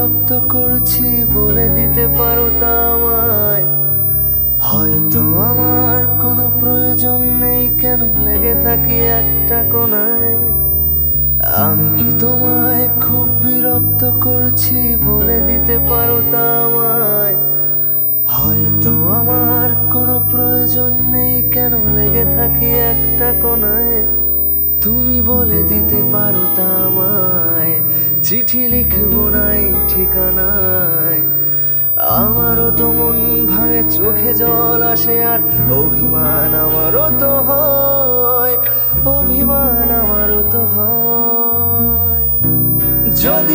বিরক্ত করছি বলে দিতে পারো তা আমায়। হয়তো আমার কোনো প্রয়োজন নেই, কেন লেগে থাকি একটা কোনায়। আমি কি তোমায় খুব বিরক্ত করছি বলে দিতে পারো তা আমায়। হয়তো আমার কোনো প্রয়োজন নেই, কেন লেগে থাকি একটা কোনায়। তুমি বলে দিতে পারো তা আমায়, চিঠি লিখবো নাই ঠিকানায়। আমারও তো মন ভাঙে, চোখে জল আসে, আর অভিমান আমারও তো হয়, অভিমান আমারও তো হয়। যদি